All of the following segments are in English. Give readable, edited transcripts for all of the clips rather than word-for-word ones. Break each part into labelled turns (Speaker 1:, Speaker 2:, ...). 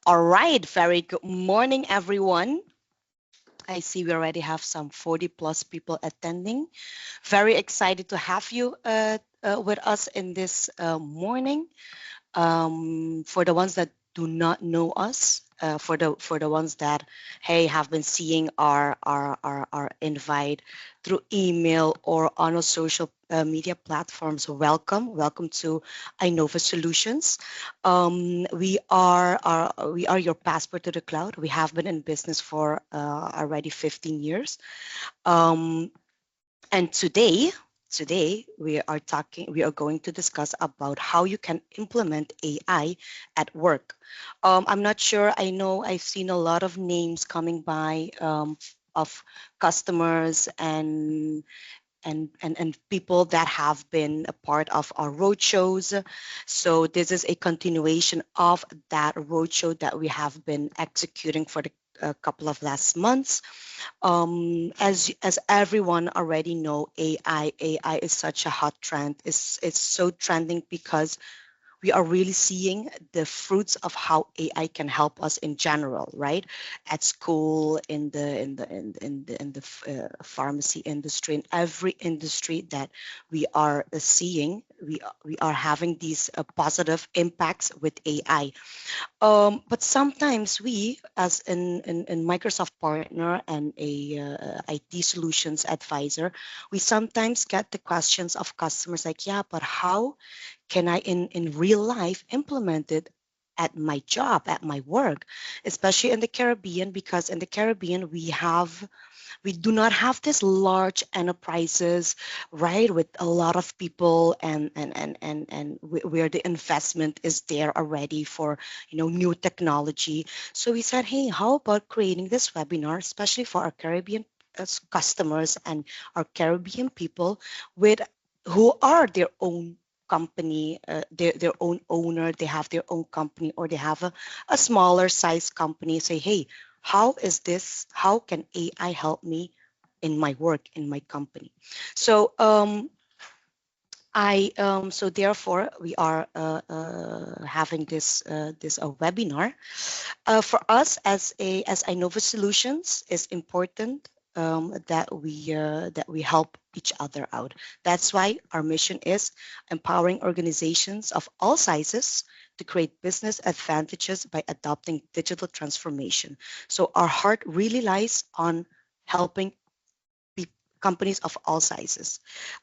Speaker 1: All right, very good morning, everyone. I see we already have some 40 plus people attending. Very excited to have you with us in this morning. For the ones that do not know us, for the ones that have been seeing our invite through email or on our social media platforms, welcome to Inova Solutions. We are your passport to the cloud. We have been in business for already 15 years. Um, and today we are going to discuss about how you can implement AI at work. I'm not sure, I know I've seen a lot of names coming by of customers and people that have been a part of our roadshows. So this is a continuation of that roadshow that we have been executing for the a couple of last months. As everyone already know, AI is such a hot trend. It's so trending because we are really seeing the fruits of how AI can help us in general, right? At school, in the pharmacy industry, in every industry that we are seeing, we are having these positive impacts with AI. But sometimes we, as in Microsoft partner and a IT solutions advisor, we sometimes get the questions of customers like, yeah, but how can I in real life implement it at my job, at my work, especially in the Caribbean, because in the Caribbean we do not have this large enterprises, right, with a lot of people and where the investment is there already for new technology. So we said, hey, how about creating this webinar, especially for our Caribbean customers and our Caribbean people with who are their own company, their own owner, they have their own company, or they have a smaller size company. Say, hey, how can AI help me in my work, in my company? So so therefore we are having this webinar. For us as Inova Solutions, is important that we help each other out. That's why our mission is empowering organizations of all sizes to create business advantages by adopting digital transformation. So our heart really lies on helping companies of all sizes.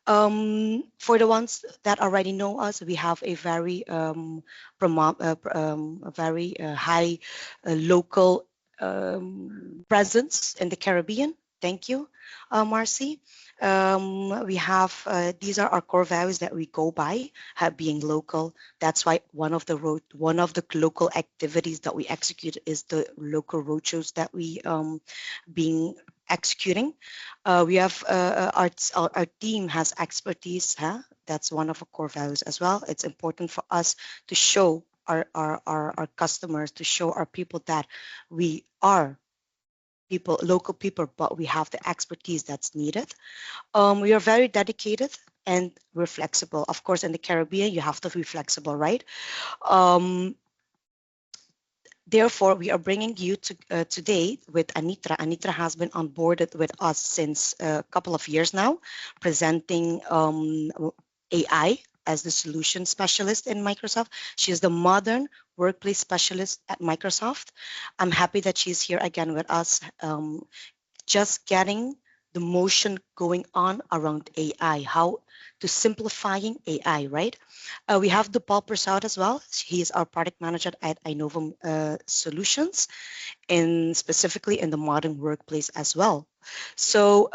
Speaker 1: For the ones that already know us, we have a very high local presence in the Caribbean. Thank you, Marcy. We have these are our core values that we go by, being local. That's why one of the local activities that we execute is the local roadshows that we being executing. We have our team has expertise. That's one of our core values as well. It's important for us to show our customers, to show our people that we are local people, but we have the expertise that's needed. We are very dedicated and we're flexible. Of course, in the Caribbean, you have to be flexible, right? Therefore, we are bringing you today with Anitra. Anitra has been on board with us since a couple of years now, presenting AI as the solution specialist in Microsoft. She is the modern workplace specialist at Microsoft. I'm happy that she's here again with us, just getting the motion going on around AI, how to simplifying AI, right? We have Dupal Prasad as well. He is our product manager at Inova Solutions, and specifically in the modern workplace as well. So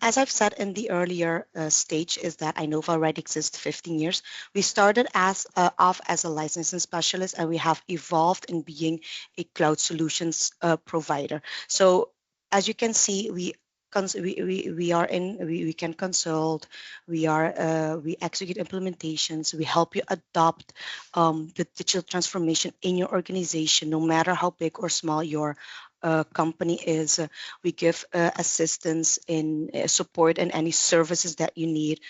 Speaker 1: as I've said in the earlier stage, is that Inova already exists 15 years. We started off as a licensing specialist, and we have evolved in being a cloud solutions provider. So as you can see, we can consult, we execute implementations, we help you adopt the digital transformation in your organization, no matter how big or small your company is. We give assistance in support and any services that you need,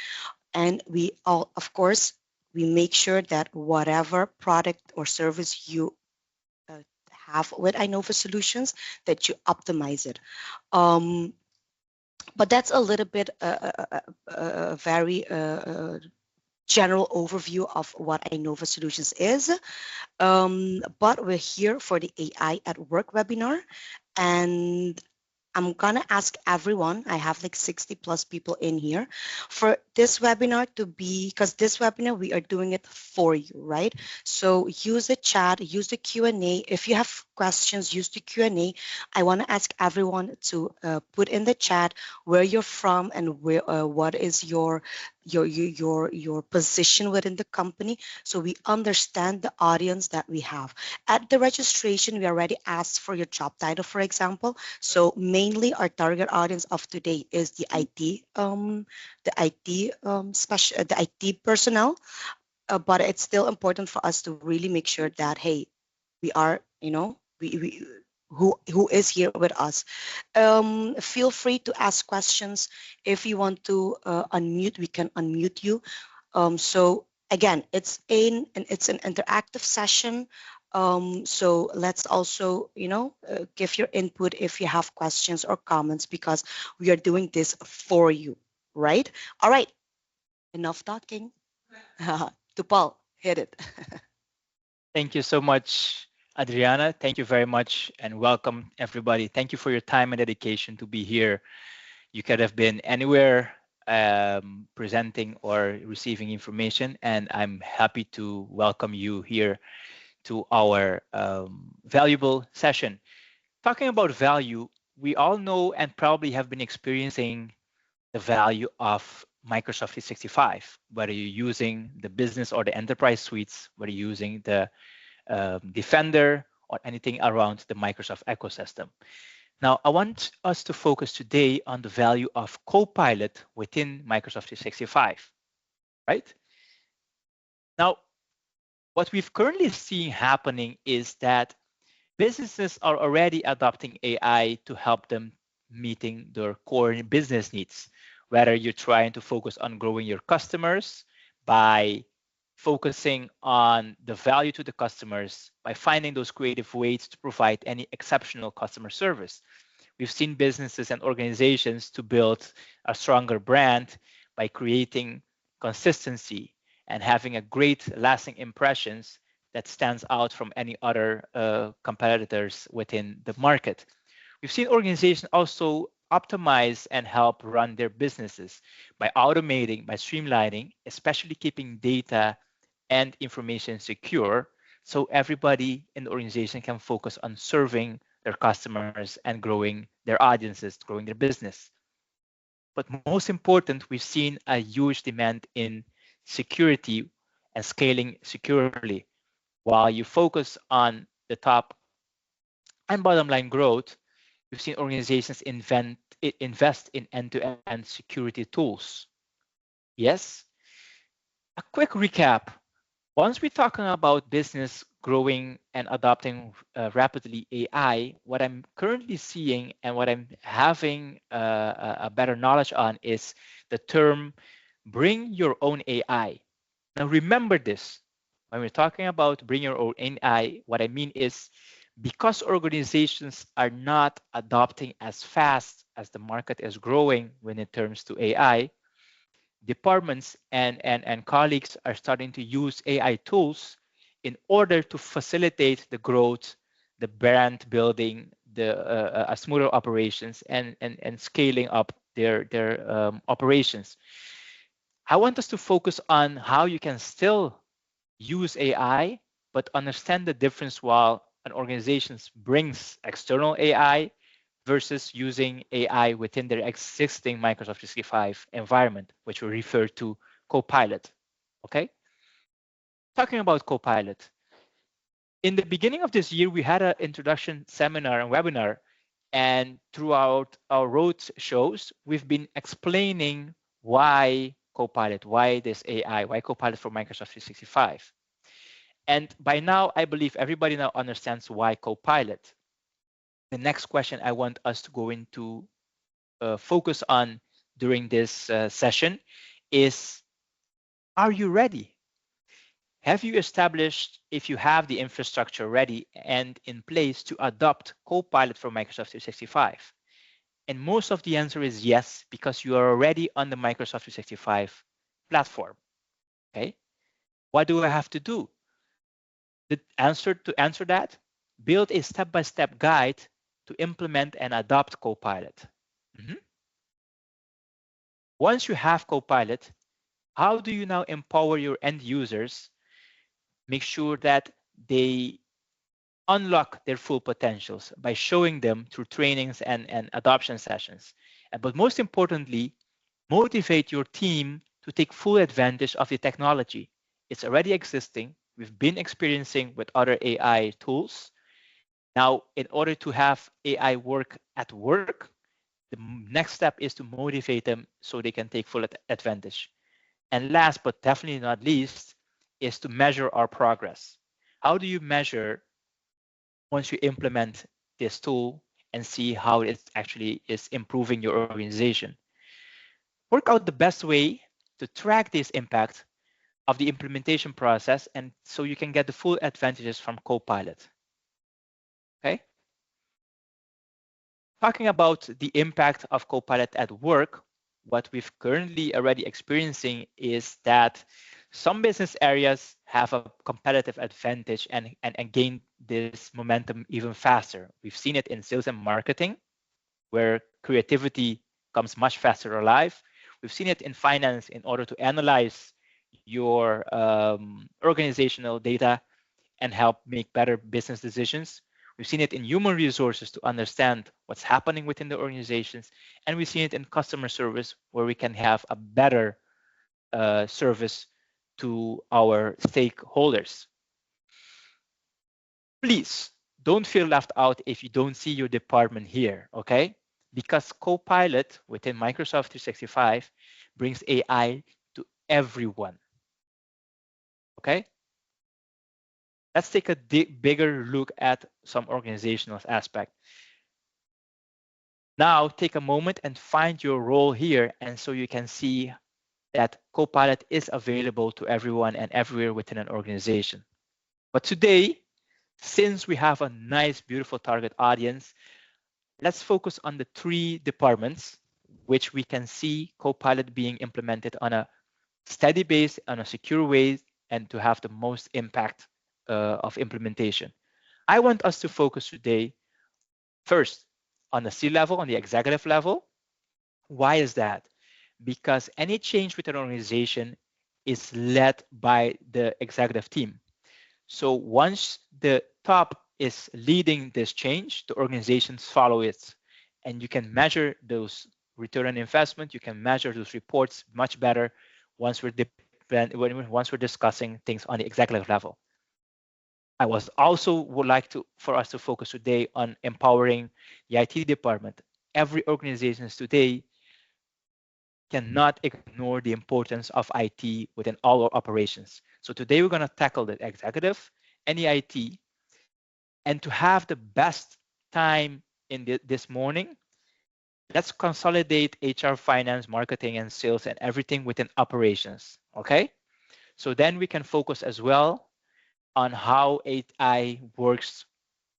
Speaker 1: and we all, of course, we make sure that whatever product or service you have with Inova Solutions, that you optimize it. Um, but that's a little bit a very general overview of what Inova Solutions is. But we're here for the AI at Work webinar, and I'm gonna ask everyone, I have like 60 plus people in here, for this webinar to be, because this webinar we are doing it for you, right? So use the chat, use the Q&A. If you have questions, use the Q&A. I want to ask everyone to put in the chat where you're from and where what is your position within the company, so we understand the audience that we have. At the registration, we already asked for your job title, for example. So mainly our target audience of today is the the IT personnel. But it's still important for us to really make sure that, hey, we are, we who is here with us. Feel free to ask questions. If you want to unmute, we can unmute you. So again, it's an interactive session. So let's also, give your input if you have questions or comments, because we are doing this for you, right? All right, enough talking. Tupal, hit it.
Speaker 2: Thank you so much, Adriana. Thank you very much and welcome everybody. Thank you for your time and dedication to be here. You could have been anywhere presenting or receiving information, and I'm happy to welcome you here to our valuable session. Talking about value, we all know and probably have been experiencing the value of Microsoft 365, whether you're using the business or the enterprise suites, whether you're using the Defender or anything around the Microsoft ecosystem. Now, I want us to focus today on the value of Copilot within Microsoft 365, right? Now, what we've currently seen happening is that businesses are already adopting AI to help them meeting their core business needs, whether you're trying to focus on growing your customers by focusing on the value to the customers by finding those creative ways to provide any exceptional customer service. We've seen businesses and organizations to build a stronger brand by creating consistency and having a great lasting impressions that stands out from any other competitors within the market. We've seen organizations also optimize and help run their businesses by automating, by streamlining, especially keeping data and information secure so everybody in the organization can focus on serving their customers and growing their audiences, growing their business. But most important, we've seen a huge demand in security and scaling securely. While you focus on the top and bottom line growth, we've seen organizations invest in end-to-end security tools. Yes, a quick recap. Once we're talking about business growing and adopting rapidly AI, what I'm currently seeing and what I'm having a better knowledge on is the term bring your own AI. Now, remember this. When we're talking about bring your own AI, what I mean is because organizations are not adopting as fast as the market is growing when it comes to AI, departments and colleagues are starting to use AI tools in order to facilitate the growth, the brand building, the a smoother operations and scaling up their operations. I want us to focus on how you can still use AI, but understand the difference while an organization brings external AI versus using AI within their existing Microsoft 365 environment, which we refer to Copilot. Okay? Talking about Copilot. In the beginning of this year, we had an introduction seminar and webinar, and throughout our road shows, we've been explaining why Copilot, why this AI, why Copilot for Microsoft 365. And by now, I believe everybody now understands why Copilot. The next question I want us to go into focus on during this session is, are you ready? Have you established if you have the infrastructure ready and in place to adopt Copilot for Microsoft 365? And most of the answer is yes, because you are already on the Microsoft 365 platform. Okay. What do I have to do? The answer to answer that, build a step-by-step guide to implement and adopt Copilot. Mhm. Once you have Copilot, how do you now empower your end users? Make sure that they unlock their full potentials by showing them through trainings and adoption sessions. But most importantly, motivate your team to take full advantage of the technology. It's already existing. We've been experiencing with other AI tools. Now, in order to have AI work at work, the next step is to motivate them so they can take full advantage. And last but definitely not least is to measure our progress. How do you measure once you implement this tool and see how it actually is improving your organization? Work out the best way to track this impact of the implementation process and so you can get the full advantages from Copilot. Okay? Talking about the impact of Copilot at work, what we've currently already experiencing is that some business areas have a competitive advantage and gain this momentum even faster. We've seen it in sales and marketing, where creativity comes much faster alive. We've seen it in finance in order to analyze your organizational data and help make better business decisions. We've seen it in human resources to understand what's happening within the organizations. And we've seen it in customer service where we can have a better service to our stakeholders. Please don't feel left out if you don't see your department here, okay? Because Copilot within Microsoft 365 brings AI to everyone, okay? Let's take a bigger look at some organizational aspect. Now take a moment and find your role here, and so you can see that Copilot is available to everyone and everywhere within an organization. But today, since we have a nice, beautiful target audience, let's focus on the three departments which we can see Copilot being implemented on a steady base, on a secure way, and to have the most impact of implementation. I want us to focus today first on the C level, on the executive level. Why is that? Because any change with an organization is led by the executive team. So once the top is leading this change, the organizations follow it. And you can measure those return on investment, you can measure those reports much better once we're discussing things on the executive level. I was also would like to for us to focus today on empowering the IT department. Every organization today cannot ignore the importance of IT within all our operations. So today we're going to tackle the executive and the IT, and to have the best time in this morning, let's consolidate HR, finance, marketing, and sales and everything within operations. Okay. So then we can focus as well on how AI works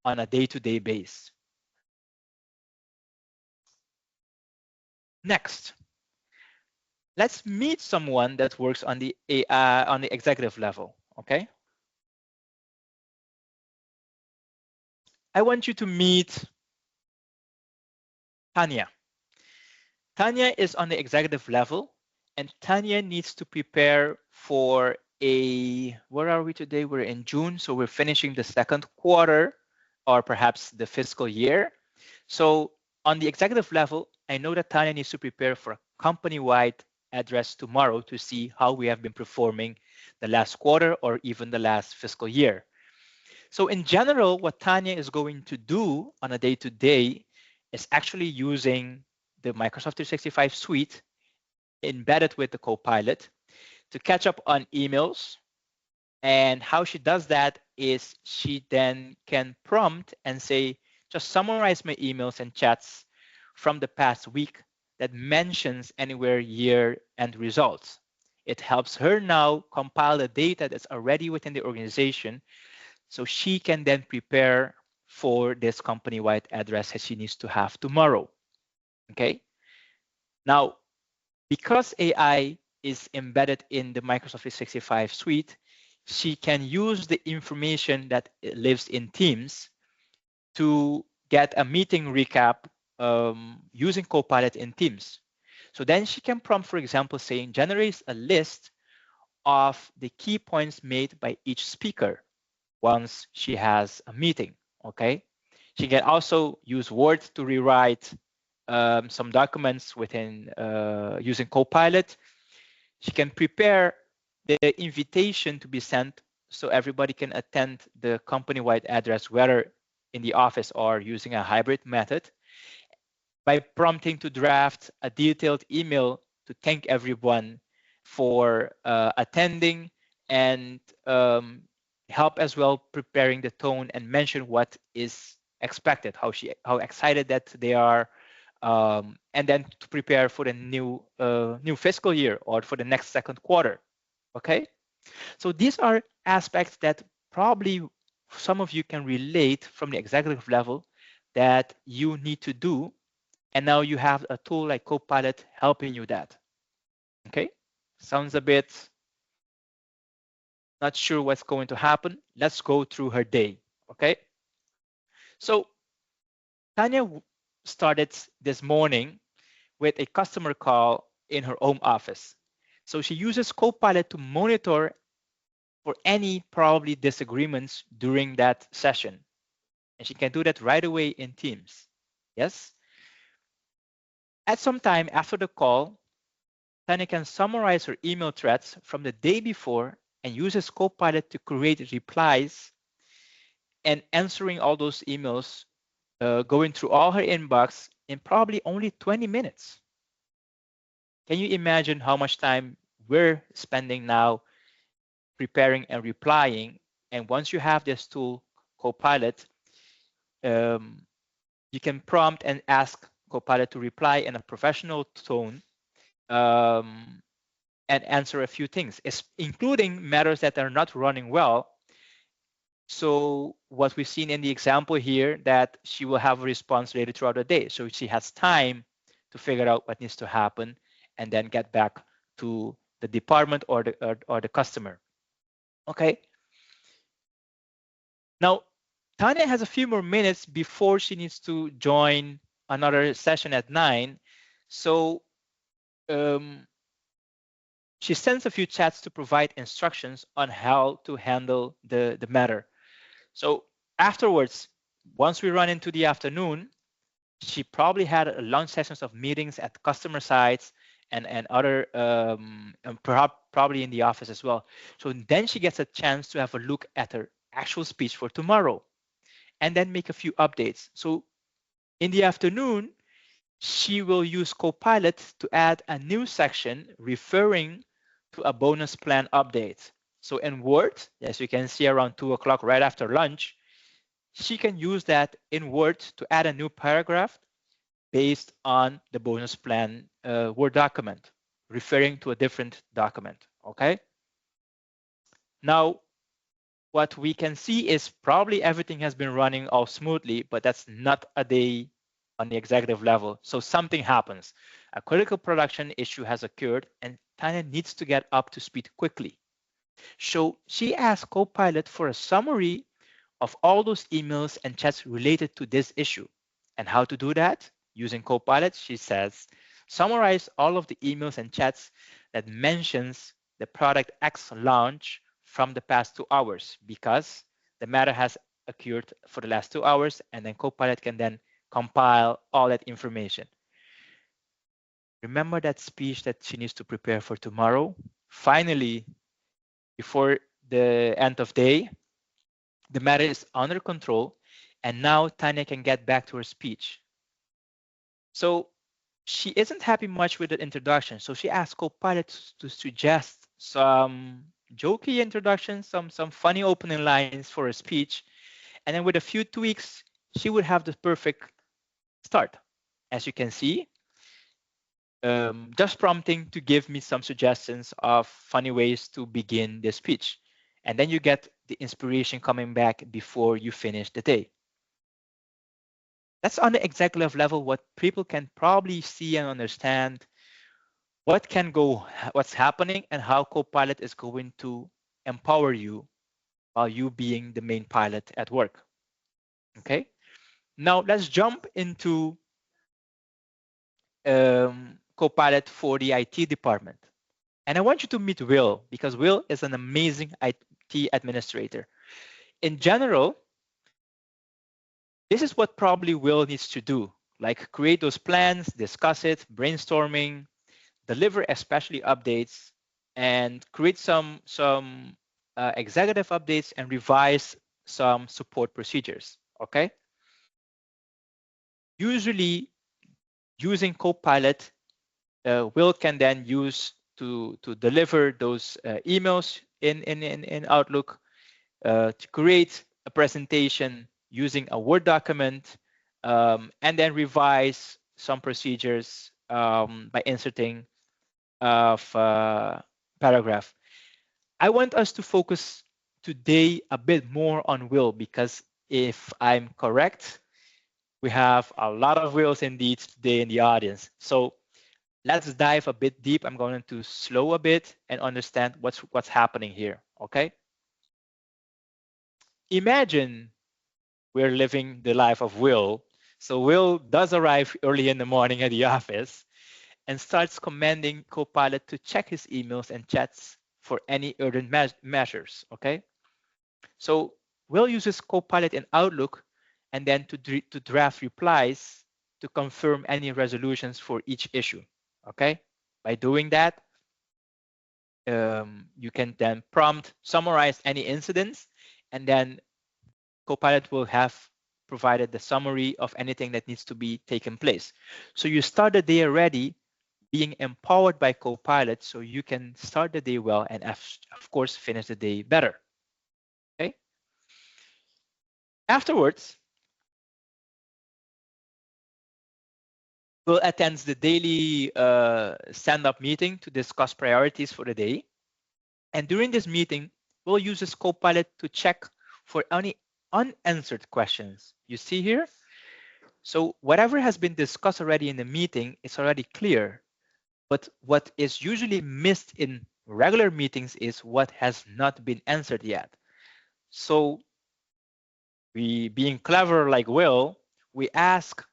Speaker 2: on a day-to-day basis. Next, let's meet someone that works on the AI on the executive level. Okay. I want you to meet Tanya. Tanya is on the executive level, and Tanya needs to prepare for where are we today? We're in June, so we're finishing the second quarter or perhaps the fiscal year. So on the executive level, I know that Tanya needs to prepare for a company-wide address tomorrow to see how we have been performing the last quarter or even the last fiscal year. So in general, what Tanya is going to do on a day-to-day is actually using the Microsoft 365 suite embedded with the Copilot to catch up on emails. And how she does that is she then can prompt and say, just summarize my emails and chats from the past week that mentions anywhere year and results. It helps her now compile the data that's already within the organization so she can then prepare for this company-wide address that she needs to have tomorrow. Okay. Now, because AI is embedded in the Microsoft 365 suite, she can use the information that lives in Teams to get a meeting recap using Copilot in Teams. So then she can prompt, for example, saying, generate a list of the key points made by each speaker once she has a meeting, okay? She can also use Word to rewrite some documents within using Copilot. She can prepare the invitation to be sent so everybody can attend the company-wide address, whether in the office or using a hybrid method, by prompting to draft a detailed email to thank everyone for attending and help as well preparing the tone and mention what is expected, how excited that they are, and then to prepare for the new fiscal year or for the next second quarter. Okay, so these are aspects that probably some of you can relate from the executive level that you need to do, and now you have a tool like Copilot helping you that. Okay, sounds a bit not sure what's going to happen. Let's go through her day. Okay, so Tanya started this morning with a customer call in her home office. So she uses Copilot to monitor for any probably disagreements during that session. And she can do that right away in Teams. Yes. At some time after the call, Tanya can summarize her email threads from the day before and uses Copilot to create replies and answering all those emails, going through all her inbox in probably only 20 minutes. Can you imagine how much time we're spending now preparing and replying? And once you have this tool, Copilot, you can prompt and ask Copilot to reply in a professional tone and answer a few things, including matters that are not running well. So what we've seen in the example here, that she will have a response later throughout the day. So she has time to figure out what needs to happen and then get back to the department or the customer. Okay. Now, Tanya has a few more minutes before she needs to join another session at 9. So she sends a few chats to provide instructions on how to handle the matter. So afterwards, once we run into the afternoon, she probably had long sessions of meetings at customer sites and other, and perhaps probably in the office as well. So then she gets a chance to have a look at her actual speech for tomorrow and then make a few updates. So in the afternoon, she will use Copilot to add a new section referring to a bonus plan update. So in Word, as you can see around 2 o'clock right after lunch, she can use that in Word to add a new paragraph based on the bonus plan Word document, referring to a different document, okay? Now, what we can see is probably everything has been running all smoothly, but that's not a day on the executive level. So something happens. A critical production issue has occurred and Tanya needs to get up to speed quickly. So she asked Copilot for a summary of all those emails and chats related to this issue. And how to do that? Using Copilot, she says, summarize all of the emails and chats that mentions the product X launch from the past 2 hours, because the matter has occurred for the last 2 hours, and then Copilot can then compile all that information. Remember that speech that she needs to prepare for tomorrow? Finally, before the end of day, the matter is under control, and now Tanya can get back to her speech. So she isn't happy much with the introduction, so she asked Copilot to suggest some jokey introductions, some funny opening lines for her speech, and then with a few tweaks, she would have the perfect start. As you can see, just prompting to give me some suggestions of funny ways to begin the speech. And then you get the inspiration coming back before you finish the day. That's on the executive level what people can probably see and understand what can go, what's happening, and how Copilot is going to empower you while you being the main pilot at work. Okay. Now let's jump into Copilot for the IT department. And I want you to meet Will because Will is an amazing IT administrator. In general, this is what probably Will needs to do, like create those plans, discuss it, brainstorming, deliver especially updates, and create some executive updates and revise some support procedures. Okay. Usually, using Copilot, Will can then use to deliver those emails in Outlook, to create a presentation using a Word document, and then revise some procedures by inserting of paragraph. I want us to focus today a bit more on Will because if I'm correct, we have a lot of Wills indeed today in the audience. So let's dive a bit deep. I'm going to slow a bit and understand what's happening here. Okay. Imagine we're living the life of Will. So Will does arrive early in the morning at the office and starts commanding Copilot to check his emails and chats for any urgent measures. Okay. So Will uses Copilot in Outlook and then to draft replies to confirm any resolutions for each issue. Okay. By doing that, you can then prompt summarize any incidents, and then Copilot will have provided the summary of anything that needs to be taken place. So you start the day already being empowered by Copilot so you can start the day well and of course finish the day better. Okay. Afterwards, we'll attend the daily stand-up meeting to discuss priorities for the day. And during this meeting, we'll use this Copilot to check for any unanswered questions. You see here? So whatever has been discussed already in the meeting is already clear. But what is usually missed in regular meetings is what has not been answered yet. So we, being clever like Will, we ask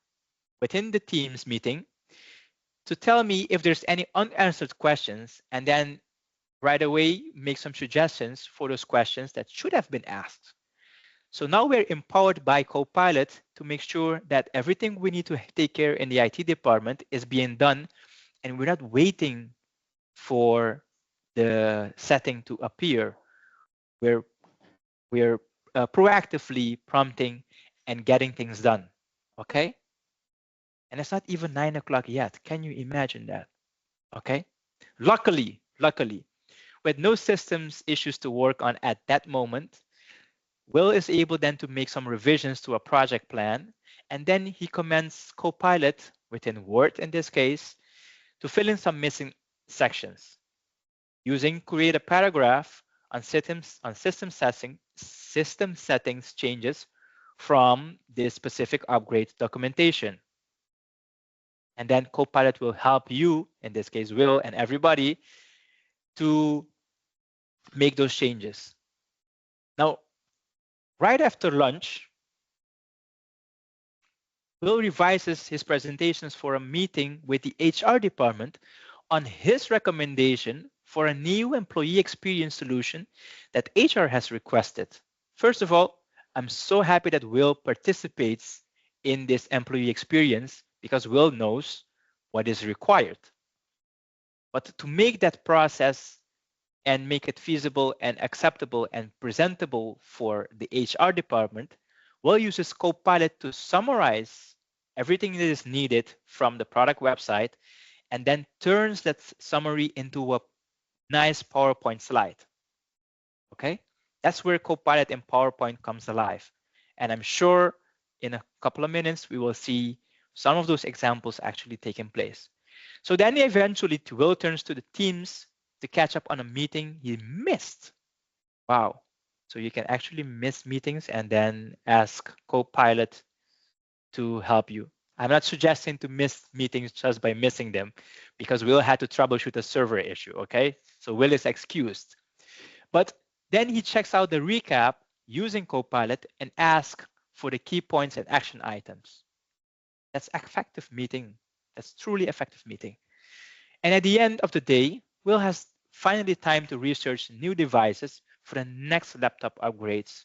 Speaker 2: within the Teams meeting to tell me if there's any unanswered questions, and then right away make some suggestions for those questions that should have been asked. So now we're empowered by Copilot to make sure that everything we need to take care in the IT department is being done, and we're not waiting for the setting to appear. We're proactively prompting and getting things done. Okay. And it's not even 9 o'clock yet. Can you imagine that? Okay. Luckily, with no systems issues to work on at that moment, Will is able then to make some revisions to a project plan, and then he commands Copilot, within Word in this case, to fill in some missing sections. Using create a paragraph on system settings changes from the specific upgrade documentation. And then Copilot will help you, in this case, Will and everybody, to make those changes. Now, right after lunch, Will revises his presentations for a meeting with the HR department on his recommendation for a new employee experience solution that HR has requested. First of all, I'm so happy that Will participates in this employee experience because Will knows what is required. But to make that process and make it feasible and acceptable and presentable for the HR department, Will uses Copilot to summarize everything that is needed from the product website and then turns that summary into a nice PowerPoint slide. Okay, that's where Copilot and PowerPoint comes alive. And I'm sure in a couple of minutes, we will see some of those examples actually taking place. So then he eventually will turns to the Teams to catch up on a meeting he missed. Wow. So you can actually miss meetings and then ask Copilot to help you. I'm not suggesting to miss meetings just by missing them because Will had to troubleshoot a server issue, okay? So Will is excused. But then he checks out the recap using Copilot and asks for the key points and action items. That's effective meeting. That's truly effective meeting. And at the end of the day, Will has finally time to research new devices for the next laptop upgrades.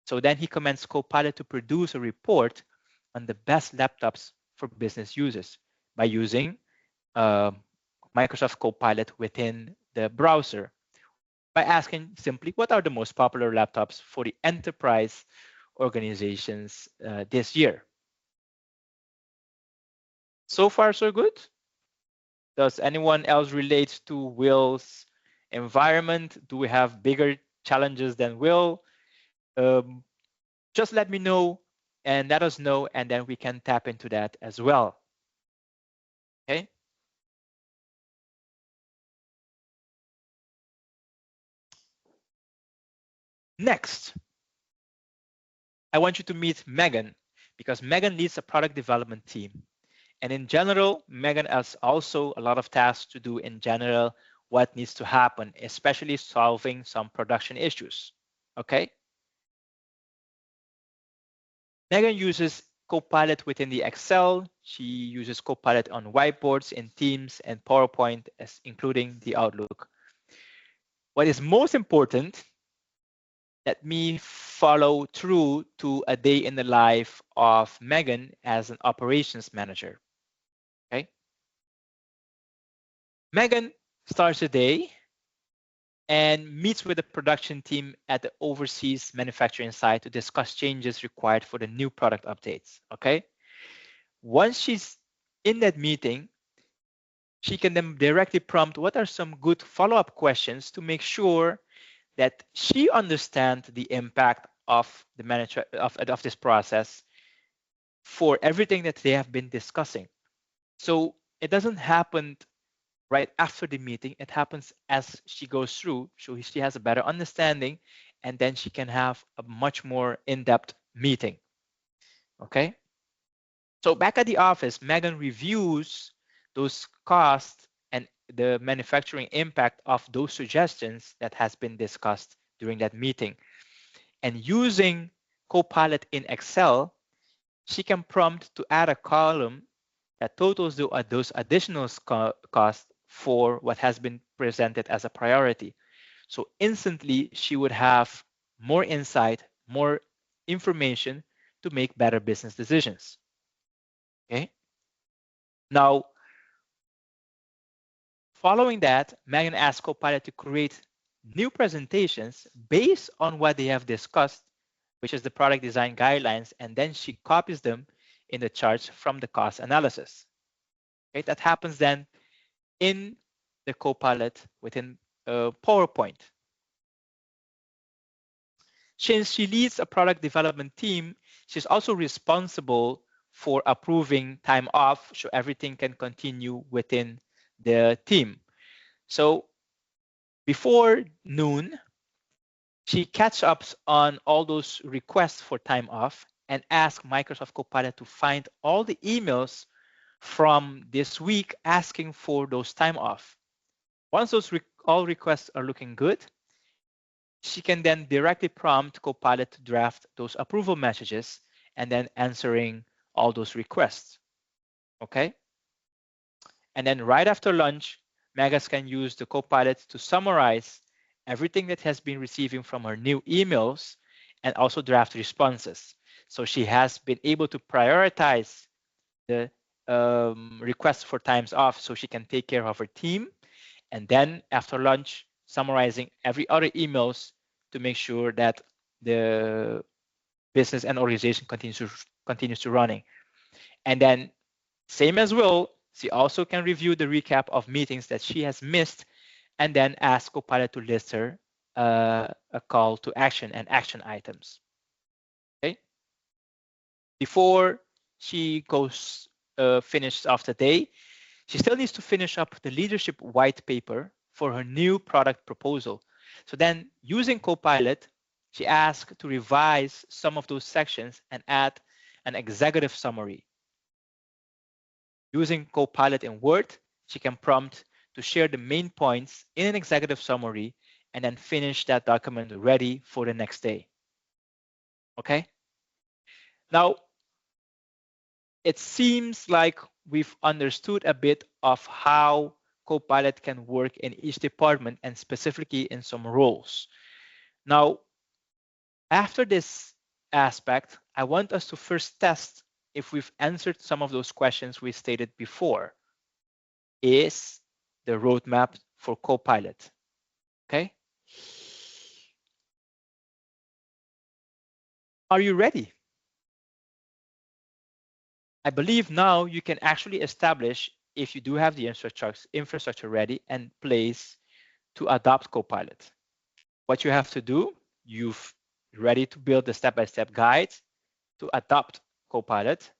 Speaker 2: So then he commands Copilot to produce a report on the best laptops for business users by using uh, Microsoft Copilot within the browser by asking simply what are the most popular laptops for the enterprise organizations this year. So far, so good. Does anyone else relate to Will's environment? Do we have bigger challenges than Will? Um, just let me know and let us know, and then we can tap into that as well. Okay. Next, I want you to meet Megan because Megan leads a product development team. And in general, Megan has also a lot of tasks to do in general, what needs to happen, especially solving some production issues. Okay. Megan uses Copilot within the Excel. She uses Copilot on whiteboards in Teams and PowerPoint, as including the Outlook. What is most important, let me follow through to a day in the life of Megan as an operations manager. Okay. Megan starts the day and meets with the production team at the overseas manufacturing site to discuss changes required for the new product updates. Okay. Once she's in that meeting, she can then directly prompt what are some good follow-up questions to make sure that she understands the impact of the manager of this process for everything that they have been discussing. So it doesn't happen right after the meeting. It happens as she goes through, so she has a better understanding, and then she can have a much more in-depth meeting. Okay. So back at the office, Megan reviews those costs and the manufacturing impact of those suggestions that has been discussed during that meeting. And using Copilot in Excel, she can prompt to add a column that totals those additional costs for what has been presented as a priority. So instantly, she would have more insight, more information to make better business decisions. Okay. Now, following that, Megan asked Copilot to create new presentations based on what they have discussed, which is the product design guidelines, and then she copies them in the charts from the cost analysis. Okay, that happens then in the Copilot within PowerPoint. Since she leads a product development team, she's also responsible for approving time off so everything can continue within the team. So before noon, she catch up on all those requests for time off and ask Microsoft Copilot to find all the emails from this week asking for those time off. Once those all requests are looking good, she can then directly prompt Copilot to draft those approval messages and then answering all those requests. Okay. And then right after lunch, Megas can use the Copilot to summarize everything that has been receiving from her new emails and also draft responses. So she has been able to prioritize the requests for times off so she can take care of her team. And then after lunch, summarizing every other emails to make sure that the business and organization continues to running. And then same as Will, she also can review the recap of meetings that she has missed and then ask Copilot to list her a call to action and action items. Okay. Before she goes finishes off the day, She still needs to finish up the leadership white paper for her new product proposal. So then, using Copilot, she asked to revise some of those sections and add an executive summary. Using Copilot in Word, she can prompt to share the main points in an executive summary and then finish that document ready for the next day. Okay? Now, it seems like we've understood a bit of how Copilot can work in each department and specifically in some roles. Now, after this aspect, I want us to first test if we've answered some of those questions we stated before. Is the roadmap for Copilot? Okay. Are you ready? I believe now you can actually establish if you do have the infrastructure ready and place to adopt Copilot. What you have to do, you've ready to build the step-by-step guide to adopt Copilot.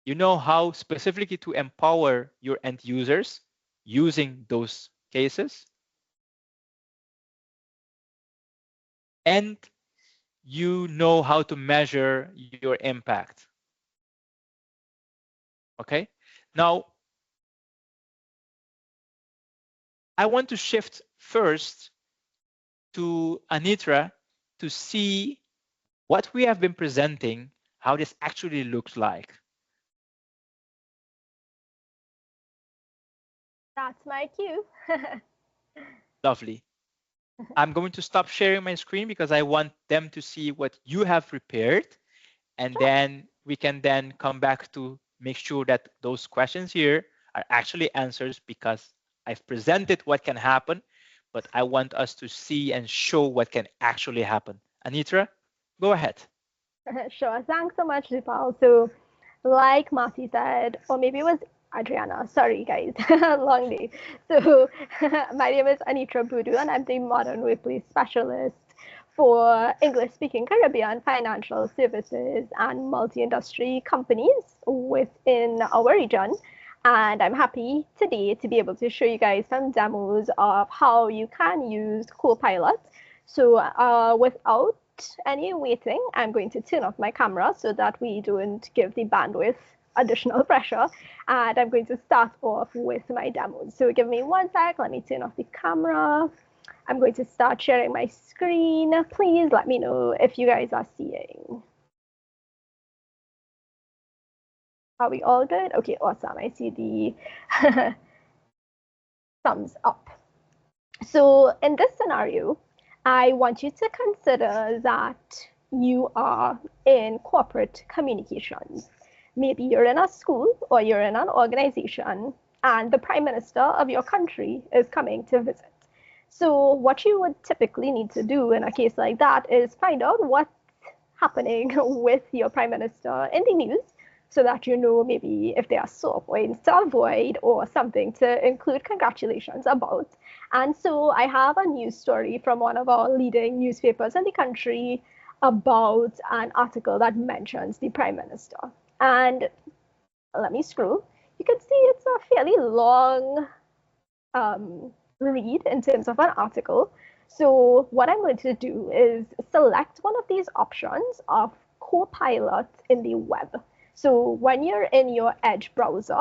Speaker 2: You know how specifically to empower your end users using those cases. And you know how to measure your impact. Okay. Now, I want to shift first to Anitra to see what we have been presenting, how this actually looks like.
Speaker 3: That's my cue.
Speaker 2: Lovely. I'm going to stop sharing my screen because I want them to see what you have prepared. And
Speaker 3: Sure.
Speaker 2: then we can then come back to make sure that those questions here are actually answers, because I've presented what can happen, but I want us to see and show what can actually happen. Anitra, go ahead.
Speaker 3: Sure. Thanks so much, Dipal. So, like Marcy said, or maybe it was Adriana. Sorry, guys. Long day. So, my name is Anitra Budu, and I'm the Modern Workplace Specialist for English speaking Caribbean financial services and multi industry companies within our region. And I'm happy today to be able to show you guys some demos of how you can use Copilot. So, without any waiting, I'm going to turn off my camera so that we don't give the bandwidth additional pressure. And I'm going to start off with my demos. So give me one sec, let me turn off the camera. I'm going to start sharing my screen. Please let me know if you guys are seeing. Are we all good? Okay, awesome. I see the thumbs up. So in this scenario, I want you to consider that you are in corporate communications. Maybe you're in a school or you're in an organization and the prime minister of your country is coming to visit. So what you would typically need to do in a case like that is find out what's happening with your prime minister in the news so that you know maybe if there are sore points to avoid or something to include congratulations about. And so I have a news story from one of our leading newspapers in the country about an article that mentions the prime minister. And let me scroll. You can see it's a fairly long read in terms of an article. So what I'm going to do is select one of these options of Copilot in the web. So when you're in your Edge browser,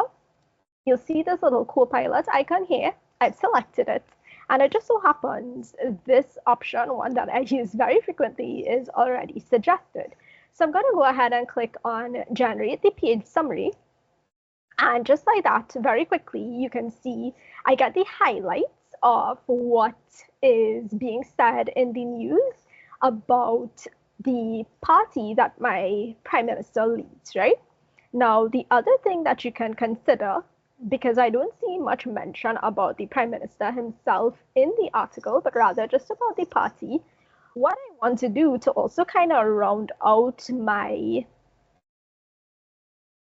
Speaker 3: you'll see this little Copilot icon here. I've selected it. And it just so happens this option, one that I use very frequently, is already suggested. So I'm going to go ahead and click on Generate the Page Summary. And just like that, very quickly, you can see I get the highlights of what is being said in the news about the party that my prime minister leads, right? Now, the other thing that you can consider, because I don't see much mention about the prime minister himself in the article, but rather just about the party, what I want to do to also kind of round out my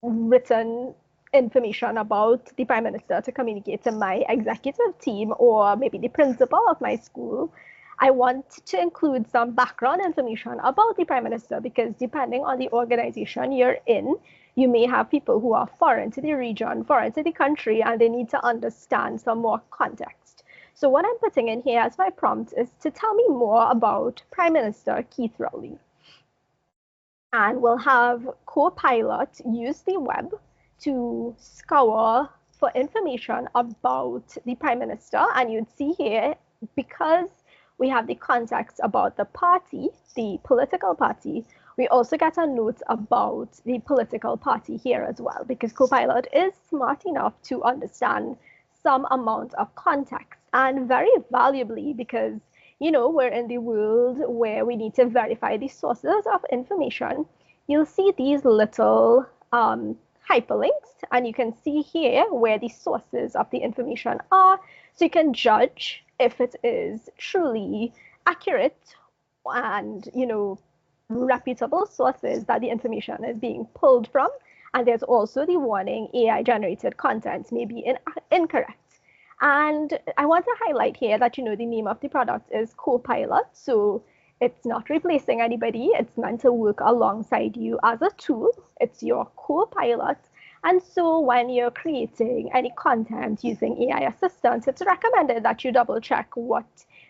Speaker 3: written information about the prime minister to communicate to my executive team or maybe the principal of my school, I want to include some background information about the Prime Minister because depending on the organization you're in, you may have people who are foreign to the region, foreign to the country, and they need to understand some more context. So what I'm putting in here as my prompt is to tell me more about Prime Minister Keith Rowley. And we'll have Copilot use the web to scour for information about the Prime Minister. And you'd see here, because we have the context about the party, the political party, we also get a note about the political party here as well, because Copilot is smart enough to understand some amount of context, and very valuably because we're in the world where we need to verify the sources of information. You'll see these little hyperlinks, and you can see here where the sources of the information are, so you can judge if it is truly accurate and reputable sources that the information is being pulled from. And there's also the warning AI generated content may be incorrect. And I want to highlight here that the name of the product is Copilot, so it's not replacing anybody. It's meant to work alongside you as a tool. It's your co-pilot. And so when you're creating any content using AI assistants, it's recommended that you double check what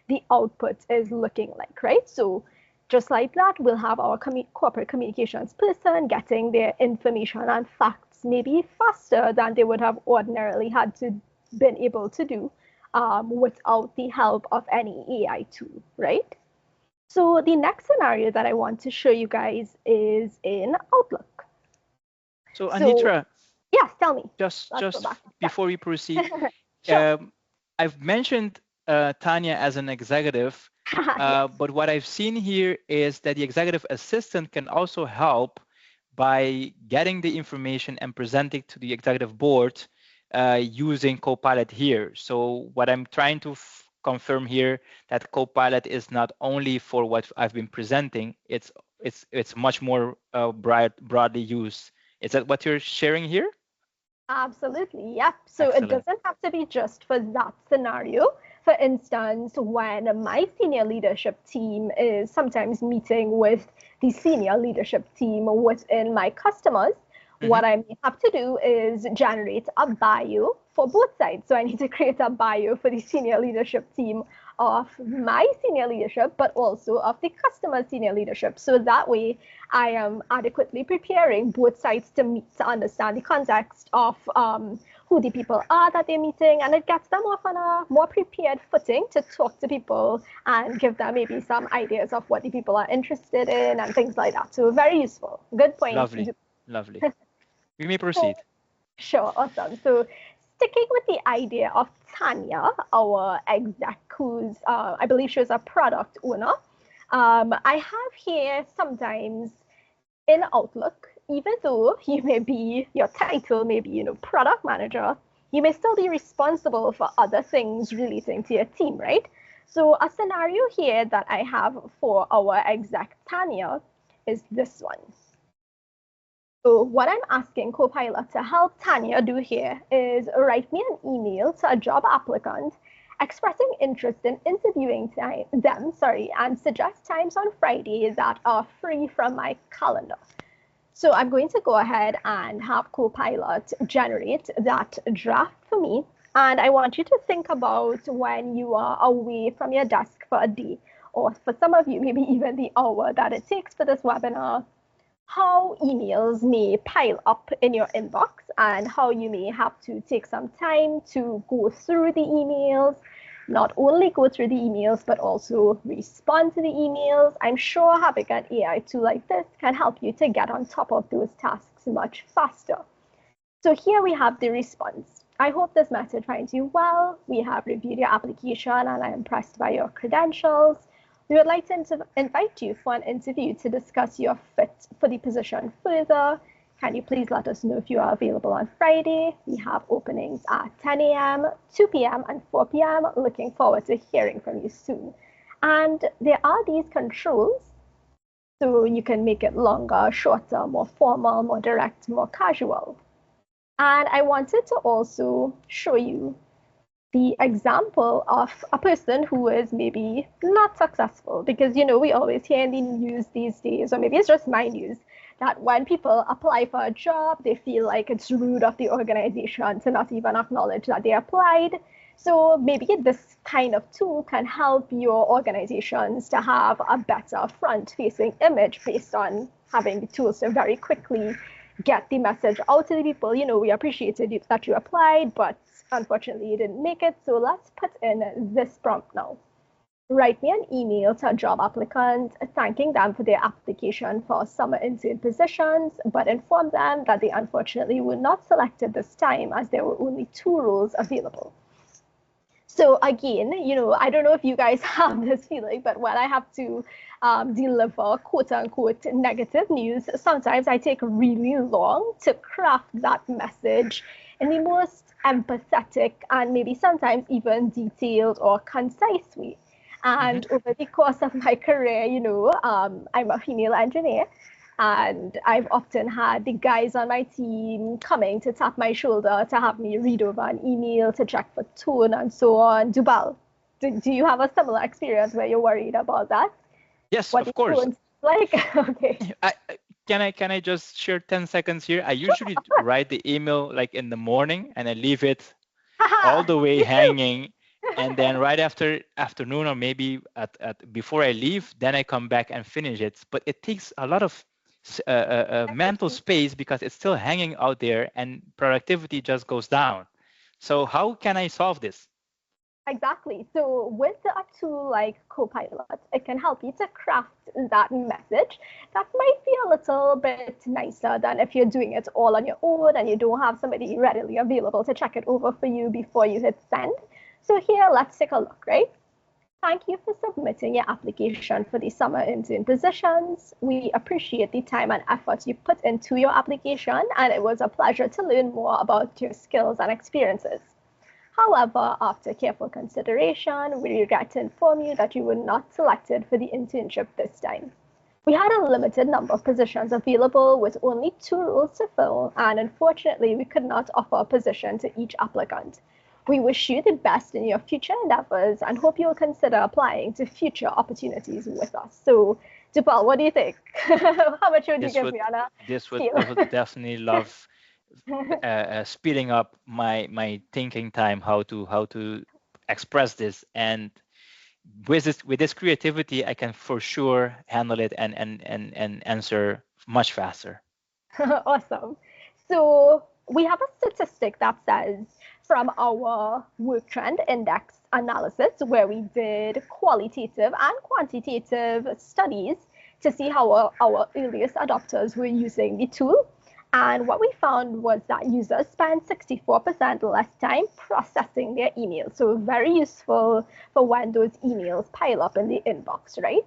Speaker 3: the output is looking like, right? So just like that, we'll have our corporate communications person getting their information and facts maybe faster than they would have ordinarily had to been able to do without the help of any AI tool, right? So the next scenario that I want to show you guys is in Outlook.
Speaker 2: So Anitra,
Speaker 3: yes, tell me.
Speaker 2: Just before we proceed,
Speaker 3: Sure.
Speaker 2: I've mentioned Tanya as an executive,
Speaker 3: Yes.
Speaker 2: but what I've seen here is that the executive assistant can also help by getting the information and presenting to the executive board using Copilot here. So what I'm trying to confirm here, that Copilot is not only for what I've been presenting, it's much more broadly used. Is that what you're sharing here?
Speaker 3: Absolutely, yep. So it
Speaker 2: Excellent.
Speaker 3: doesn't have to be just for that scenario. For instance, when my senior leadership team is sometimes meeting with the senior leadership team within my customers, what I may have to do is generate a bio for both sides. So I need to create a bio for the senior leadership team of my senior leadership, but also of the customer senior leadership. So that way I am adequately preparing both sides to meet, to understand the context of who the people are that they're meeting, and it gets them off on a more prepared footing to talk to people and give them maybe some ideas of what the people are interested in and things like that. So very useful. Good point.
Speaker 2: Lovely. Lovely. We may proceed.
Speaker 3: Sure, awesome. So sticking with the idea of Tanya, our exec, who's, I believe she was a product owner, I have here sometimes in Outlook, even though you may be, your title may be, product manager, you may still be responsible for other things relating to your team, right? So a scenario here that I have for our exec Tanya is this one. So what I'm asking Copilot to help Tanya do here is write me an email to a job applicant expressing interest in interviewing them, and suggest times on Friday that are free from my calendar. So I'm going to go ahead and have Copilot generate that draft for me. And I want you to think about when you are away from your desk for a day, or for some of you, maybe even the hour that it takes for this webinar, how emails may pile up in your inbox and how you may have to take some time to go through the emails, not only go through the emails, but also respond to the emails. I'm sure having an AI tool like this can help you to get on top of those tasks much faster. So here we have the response. I hope this message finds you well. We have reviewed your application and I'm impressed by your credentials. We would like to invite you for an interview to discuss your fit for the position further. Can you please let us know if you are available on Friday? We have openings at 10 a.m., 2 p.m., and 4 p.m. Looking forward to hearing from you soon. And there are these controls, so you can make it longer, shorter, more formal, more direct, more casual. And I wanted to also show you the example of a person who is maybe not successful, because we always hear in the news these days, or maybe it's just my news, that when people apply for a job, they feel like it's rude of the organization to not even acknowledge that they applied. So maybe this kind of tool can help your organizations to have a better front facing image based on having the tools to very quickly get the message out to the people. We appreciated that you applied, but unfortunately you didn't make it. So let's put in this prompt now. Write me an email to a job applicant thanking them for their application for summer intern positions, but inform them that they unfortunately were not selected this time as there were only 2 roles available. So again, I don't know if you guys have this feeling, but when I have to deliver quote unquote negative news, sometimes I take really long to craft that message in the most empathetic and maybe sometimes even detailed or concise way.
Speaker 2: Hmm.
Speaker 3: And over the course of my career, I'm a female engineer, and I've often had the guys on my team coming to tap my shoulder to have me read over an email to check for tone and so on. Dubal, do you have a similar experience where you're worried about that?
Speaker 2: Yes,
Speaker 3: What the
Speaker 2: of course.
Speaker 3: tone's like? Okay.
Speaker 2: Can I just share 10 seconds here? I
Speaker 3: Sure,
Speaker 2: usually
Speaker 3: of course.
Speaker 2: write the email like in the morning and I leave it all
Speaker 3: Haha,
Speaker 2: the way
Speaker 3: me too.
Speaker 2: hanging, and then right after afternoon or maybe at before I leave, then I come back and finish it. But it takes a lot of mental space because it's still hanging out there and productivity just goes down. So how can I solve this?
Speaker 3: Exactly. So with a tool like Copilot, it can help you to craft that message that might be a little bit nicer than if you're doing it all on your own and you don't have somebody readily available to check it over for you before you hit send. So here, let's take a look, right? Thank you for submitting your application for the summer intern positions. We appreciate the time and effort you put into your application, and it was a pleasure to learn more about your skills and experiences. However, after careful consideration, we regret to inform you that you were not selected for the internship this time. We had a limited number of positions available with only 2 roles to fill, and unfortunately, we could not offer a position to each applicant. We wish you the best in your future endeavors and hope you will consider applying to future opportunities with us. So, Dupal, what do you think? How much would you
Speaker 2: This
Speaker 3: give
Speaker 2: would
Speaker 3: me on a
Speaker 2: this would
Speaker 3: scale?
Speaker 2: this would definitely love speeding up my thinking time how to express this, and with this creativity I can for sure handle it and answer much faster.
Speaker 3: Awesome. So we have a statistic that says from our work trend index analysis, where we did qualitative and quantitative studies to see how our earliest adopters were using the tool. And what we found was that users spend 64% less time processing their emails. So very useful for when those emails pile up in the inbox, right?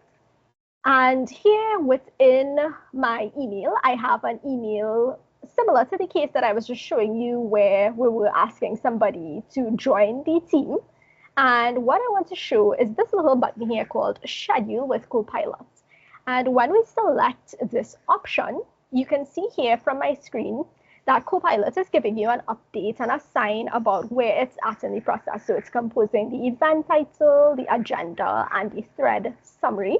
Speaker 3: And here within my email, I have an email similar to the case that I was just showing you where we were asking somebody to join the team. And what I want to show is this little button here called Schedule with Copilot. And when we select this option, you can see here from my screen that Copilot is giving you an update and a sign about where it's at in the process. So it's composing the event title, the agenda, and the thread summary.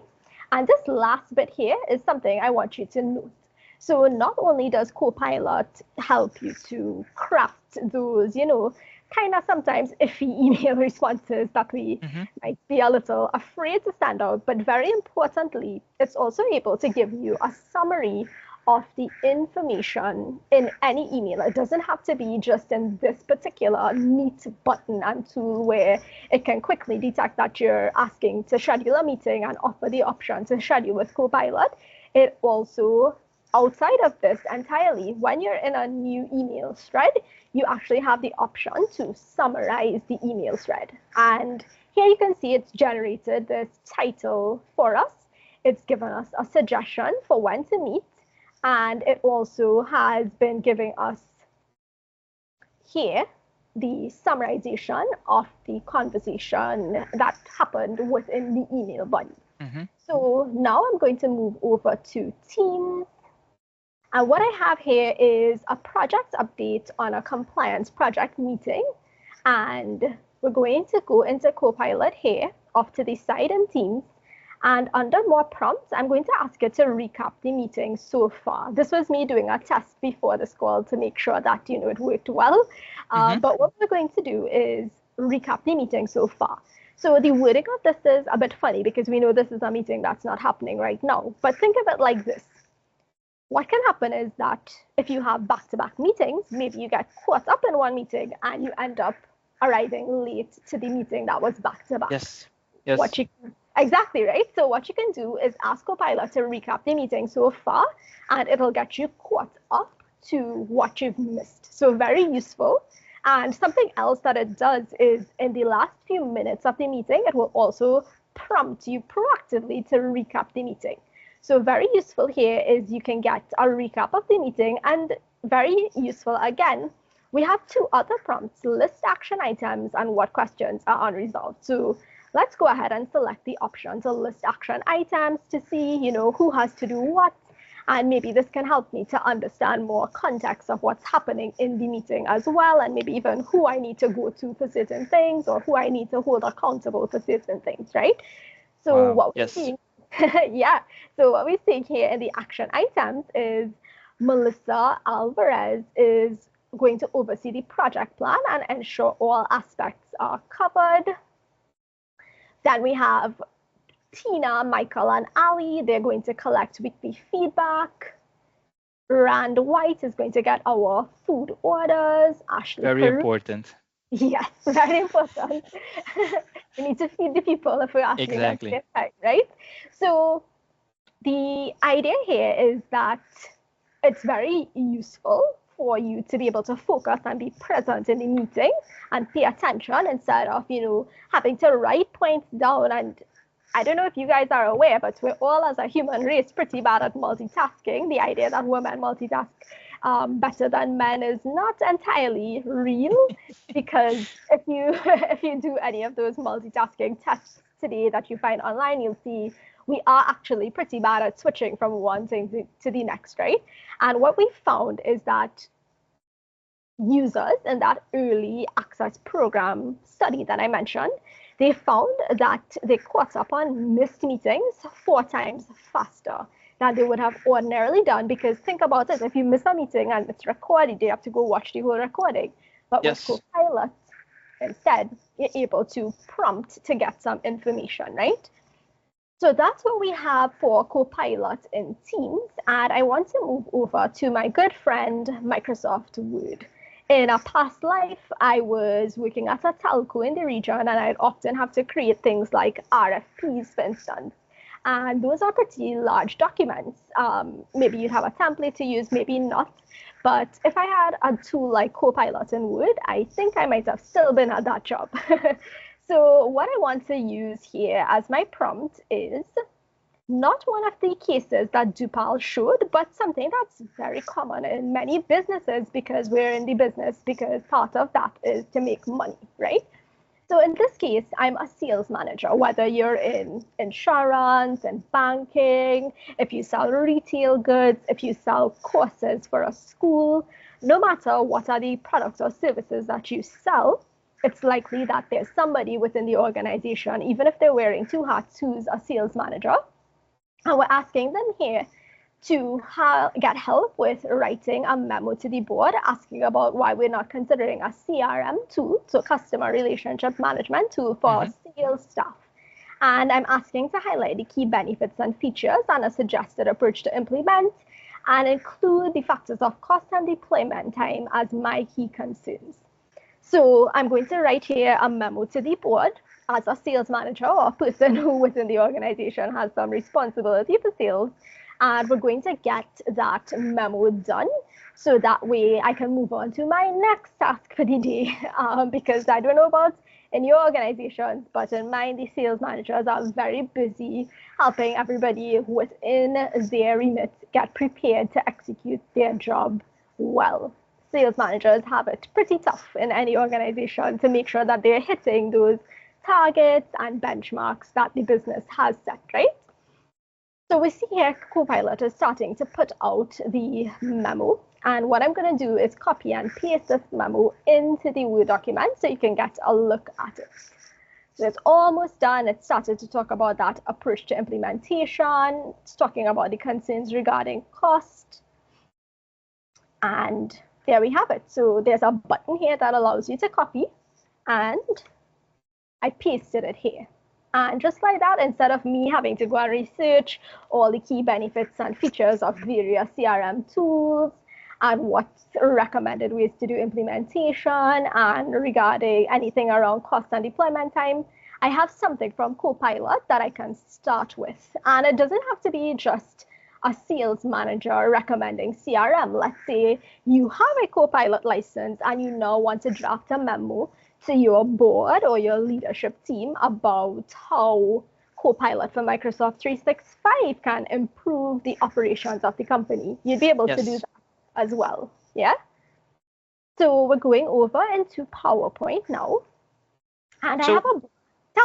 Speaker 3: And this last bit here is something I want you to note. So not only does Copilot help you to craft those, kind of sometimes iffy email responses that we
Speaker 2: Hmm.
Speaker 3: might be a little afraid to stand out, but very importantly, it's also able to give you a summary of the information in any email. It doesn't have to be just in this particular neat button and tool where it can quickly detect that you're asking to schedule a meeting and offer the option to schedule with Copilot. It also, outside of this entirely, when you're in a new email thread, you actually have the option to summarize the email thread. And here you can see it's generated this title for us. It's given us a suggestion for when to meet, and it also has been giving us here the summarization of the conversation that happened within the email body.
Speaker 2: Hmm.
Speaker 3: So now I'm going to move over to Teams. And what I have here is a project update on a compliance project meeting. And we're going to go into Copilot here, off to the side in Teams, and under more prompts, I'm going to ask it to recap the meeting so far. This was me doing a test before this call to make sure that, it worked well. But what we're going to do is recap the meeting so far. So the wording of this is a bit funny because we know this is a meeting that's not happening right now. But think of it like this. What can happen is that if you have back-to-back meetings, maybe you get caught up in one meeting and you end up arriving late to the meeting that was back-to-back.
Speaker 2: Yes.
Speaker 3: Exactly, right? So what you can do is ask Copilot to recap the meeting so far, and it'll get you caught up to what you've missed. So very useful. And something else that it does is in the last few minutes of the meeting, it will also prompt you proactively to recap the meeting. So very useful here is you can get a recap of the meeting, and very useful again, we have two other prompts, list action items and what questions are unresolved. So let's go ahead and select the option to list action items to see, who has to do what. And maybe this can help me to understand more context of what's happening in the meeting as well, and maybe even who I need to go to for certain things or who I need to hold accountable for certain things, right? So
Speaker 2: Wow.
Speaker 3: what we're
Speaker 2: Yes.
Speaker 3: seeing, yeah. So what we're seeing here in the action items is Melissa Alvarez is going to oversee the project plan and ensure all aspects are covered. Then we have Tina, Michael, and Ali. They're going to collect weekly feedback. Rand White is going to get our food orders. Ashley
Speaker 2: Very
Speaker 3: Peru.
Speaker 2: important.
Speaker 3: Yes, very important. We need to feed the people if we're asking
Speaker 2: Exactly.
Speaker 3: them to pay, right? So the idea here is that it's very useful for you to be able to focus and be present in the meeting and pay attention instead of, having to write points down. And I don't know if you guys are aware, but we're all as a human race pretty bad at multitasking. The idea that women multitask better than men is not entirely real, because if you if you do any of those multitasking tests today that you find online, you'll see we are actually pretty bad at switching from one thing to the next, right? And what we found is that users in that early access program study that I mentioned, they found that they caught up on missed meetings 4 times faster than they would have ordinarily done. Because think about it, if you miss a meeting and it's recorded, you have to go watch the whole recording. But with Copilot, instead, you're able to prompt to get some information, right? So that's what we have for Copilot in Teams. And I want to move over to my good friend, Microsoft Word. In a past life, I was working at a telco in the region, and I'd often have to create things like RFPs, for instance. And those are pretty large documents. Maybe you'd have a template to use, maybe not. But if I had a tool like Copilot in Word, I think I might have still been at that job. So what I want to use here as my prompt is not one of the cases that Dupal showed, but something that's very common in many businesses, because we're in the business, because part of that is to make money, right? So in this case, I'm a sales manager, whether you're in insurance and banking, if you sell retail goods, if you sell courses for a school, no matter what are the products or services that you sell, it's likely that there's somebody within the organization, even if they're wearing 2 hats, who's a sales manager. And we're asking them here to get help with writing a memo to the board, asking about why we're not considering a CRM tool, so customer relationship management tool for our sales staff. And I'm asking to highlight the key benefits and features and a suggested approach to implement, and include the factors of cost and deployment time as my key concerns. So I'm going to write here a memo to the board as a sales manager or a person who within the organization has some responsibility for sales. And we're going to get that memo done so that way I can move on to my next task for the day. Because I don't know about in your organizations, but in mine, the sales managers are very busy helping everybody within their remit get prepared to execute their job well. Sales managers have it pretty tough in any organization to make sure that they're hitting those targets and benchmarks that the business has set, right? So we see here Copilot is starting to put out the memo. And what I'm going to do is copy and paste this memo into the Word document so you can get a look at it. So it's almost done. It started to talk about that approach to implementation. It's talking about the concerns regarding cost. And there we have it. So there's a button here that allows you to copy, and I pasted it here. And just like that, instead of me having to go and research all the key benefits and features of various CRM tools and what's recommended ways to do implementation and regarding anything around cost and deployment time, I have something from Copilot that I can start with. And it doesn't have to be just a sales manager recommending CRM. Let's say you have a Copilot license and you now want to draft a memo to your board or your leadership team about how Copilot for Microsoft 365 can improve the operations of the company. You'd be able to do that as well. Yeah. So we're going over into PowerPoint now. And
Speaker 2: so,
Speaker 3: I have a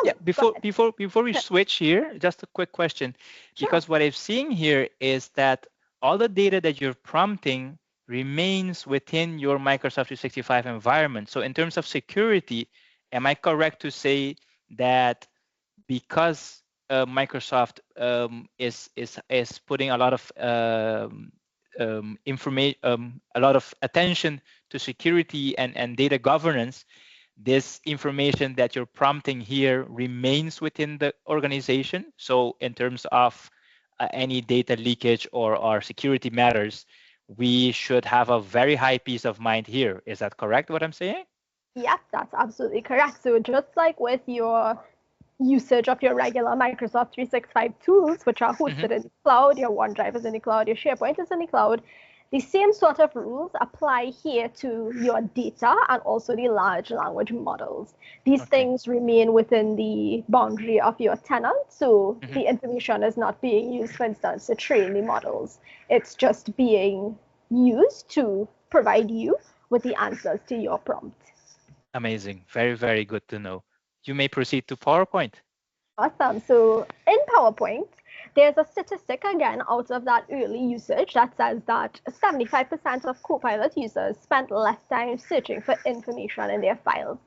Speaker 2: yeah, before we switch here, just a quick question, because what I'm seeing here is that all the data that you're prompting remains within your Microsoft 365 environment. So in terms of security, am I correct to say that because Microsoft is putting a lot of information, a lot of attention to security and data governance, this information that you're prompting here remains within the organization? So in terms of any data leakage or security matters, we should have a very high peace of mind here. Is that correct, what I'm saying?
Speaker 3: Yep, that's absolutely correct. So just like with your usage of your regular Microsoft 365 tools, which are hosted in the cloud, your OneDrive is in the cloud, your SharePoint is in the cloud, the same sort of rules apply here to your data and also the large language models. These things remain within the boundary of your tenant, so the information is not being used, for instance, to train the models. It's just being used to provide you with the answers to your prompt.
Speaker 2: Amazing. Very, very good to know. You may proceed to PowerPoint.
Speaker 3: Awesome. So in PowerPoint, there's a statistic again out of that early usage that says that 75% of Copilot users spent less time searching for information in their files.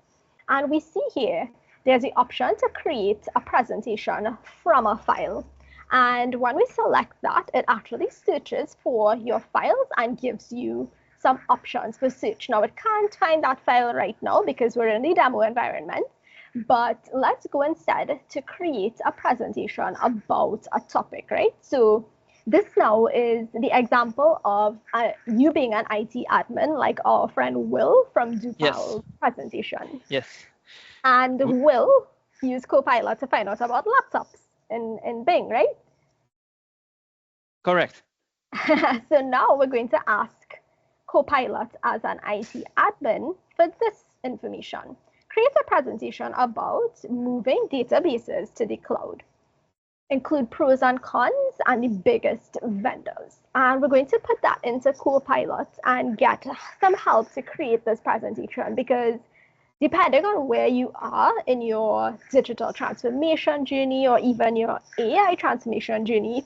Speaker 3: And we see here, there's the option to create a presentation from a file. And when we select that, it actually searches for your files and gives you some options for search. Now, it can't find that file right now because we're in the demo environment. But let's go instead to create a presentation about a topic, right? So this now is the example of you being an IT admin, like our friend Will from Dupal's presentation.
Speaker 2: Yes.
Speaker 3: And Will used Copilot to find out about laptops in Bing, right?
Speaker 2: Correct.
Speaker 3: So now we're going to ask Copilot as an IT admin for this information. Create a presentation about moving databases to the cloud. Include pros and cons and the biggest vendors. And we're going to put that into Copilot and get some help to create this presentation, because depending on where you are in your digital transformation journey or even your AI transformation journey,